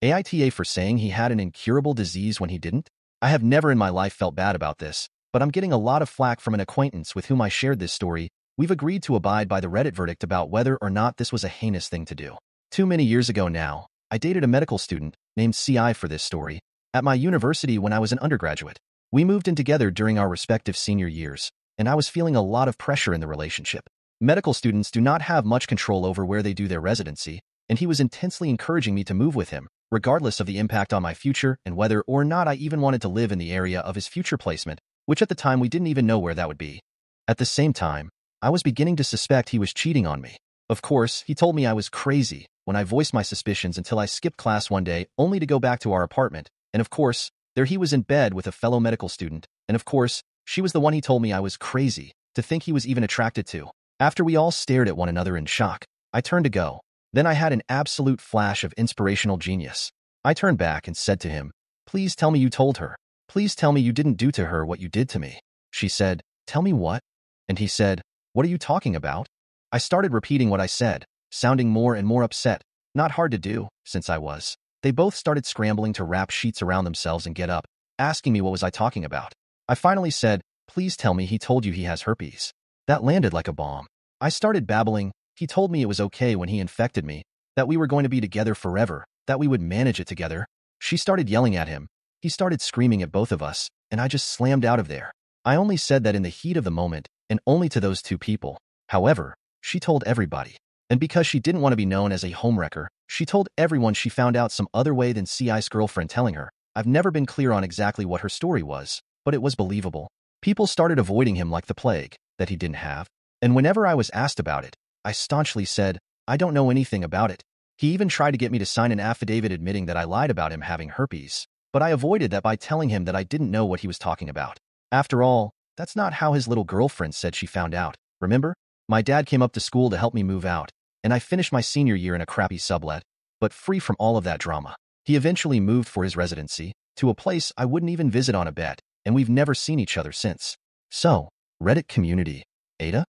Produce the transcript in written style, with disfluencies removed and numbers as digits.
AITA for saying he had an incurable disease when he didn't? I have never in my life felt bad about this, but I'm getting a lot of flack from an acquaintance with whom I shared this story. We've agreed to abide by the Reddit verdict about whether or not this was a heinous thing to do. Too many years ago now, I dated a medical student named CI for this story at my university when I was an undergraduate. We moved in together during our respective senior years, and I was feeling a lot of pressure in the relationship. Medical students do not have much control over where they do their residency, and he was intensely encouraging me to move with him, regardless of the impact on my future and whether or not I even wanted to live in the area of his future placement, which at the time we didn't even know where that would be. At the same time, I was beginning to suspect he was cheating on me. Of course, he told me I was crazy when I voiced my suspicions until I skipped class one day only to go back to our apartment, and of course, there he was in bed with a fellow medical student, and of course, she was the one he told me I was crazy to think he was even attracted to. After we all stared at one another in shock, I turned to go. Then I had an absolute flash of inspirational genius. I turned back and said to him, "Please tell me you told her. Please tell me you didn't do to her what you did to me." She said, "Tell me what?" And he said, "What are you talking about?" I started repeating what I said, sounding more and more upset. Not hard to do, since I was. They both started scrambling to wrap sheets around themselves and get up, asking me what was I talking about. I finally said, "Please tell me he told you he has herpes." That landed like a bomb. I started babbling. He told me it was okay when he infected me, that we were going to be together forever, that we would manage it together. She started yelling at him. He started screaming at both of us, and I just slammed out of there. I only said that in the heat of the moment, and only to those two people. However, she told everybody. And because she didn't want to be known as a homewrecker, she told everyone she found out some other way than CI's girlfriend telling her. I've never been clear on exactly what her story was, but it was believable. People started avoiding him like the plague that he didn't have. And whenever I was asked about it, I staunchly said, "I don't know anything about it." He even tried to get me to sign an affidavit admitting that I lied about him having herpes, but I avoided that by telling him that I didn't know what he was talking about. After all, that's not how his little girlfriend said she found out. Remember? My dad came up to school to help me move out, and I finished my senior year in a crappy sublet, but free from all of that drama. He eventually moved for his residency to a place I wouldn't even visit on a bet, and we've never seen each other since. So, Reddit community, Ada?